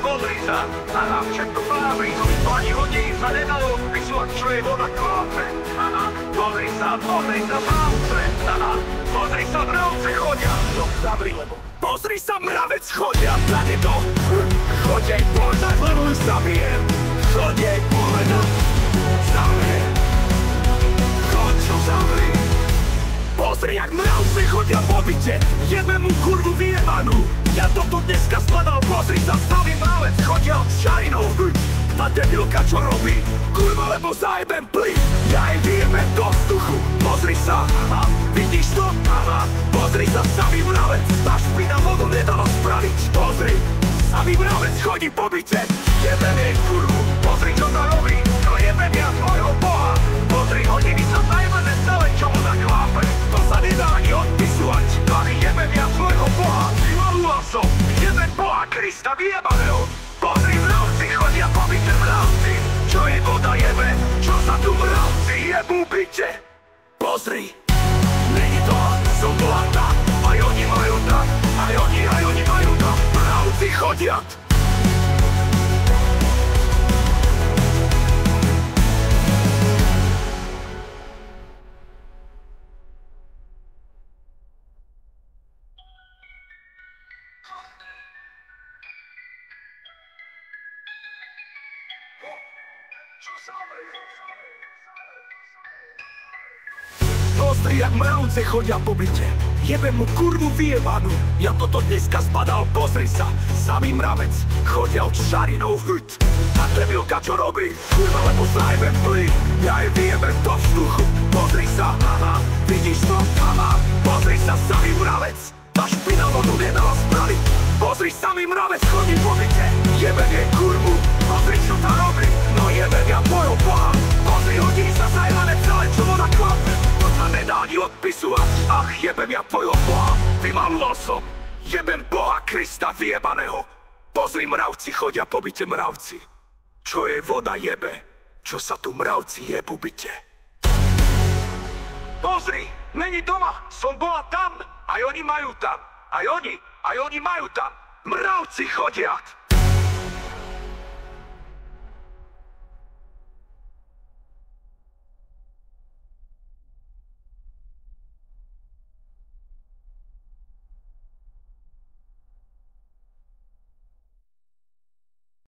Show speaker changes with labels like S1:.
S1: pozri sa, a nám všetko pávi, ani hodí sa nedalo vysúvať, čo je voda klápe. Pozri sa, mravce, pozri sa, mravce chodia. No zavri, lebo pozri sa, mravec chodia, plane to. Chodej povedať, lebo zabijem. Chodej povedať, zavri. Choď, čo zavri. Pozri, jak mravce chodia po byte, jebe mu kurvu vyjebanú. Ja toto dneska skladal, pozri sa, stavý mravec chodia od šarinou. Tá debilka čo robí? Kurva, lebo zajebem plyn. Ja jej vyjebem do vzduchu. Pozri sa, vidíš to? Pozri sa, samý mravec. Tá špina vodu nedala spraviť. Pozri, samý mravec chodí po byte. Jebem jej kurvu, pozri čo to robí. No jebem ja tvojho boha. Pozri, hodiny sa zajebené celé, čo mu naklápe. To sa nedá ani odpisovať. Ale jebem ja tvojho boha. Vyvalúval som, jebem boha Krista vyjebaného. Pozri, mravci chodia po byte, mravci. Čo je voda jebe? Čo sa tu mravci jebú byte? Pozri, není to, som bola tak. Aj oni majú tak, aj oni majú tak. Mravci chodia. Pozri, jak mravce chodia po byte. Jebem mu kurvu vyjebanú. Ja toto dneska zbadal, pozri sa. Samý mravec chodia od šarinou hut. A debilka čo robí? Kurva, lebo zajebem plyn. Ja jej vyjebem do vzduchu. Pozri sa, vidíš to? Pozri sa, samý mravec. Tá špina vodu nedala spraviť. Pozri, samý mravec chodí po byte. Jebem jej kurvu. Pozri, čo tá robí. No jebem ja tvojho boha. Pozri, hodí sa zajebané celé, čo voda klape. To sa nedá ani odpisovať. Ach, jebem ja tvojho boha. Vymalúval som. Jebem boha Krista vyjebaného. Pozri, mravci chodia po byte, mravci. Čo je voda jebe? Čo sa tu mravci jebú byte? Pozri, není doma. Som bola tam. Aj oni majú tam. Aj oni majú tam. Mravci chodia.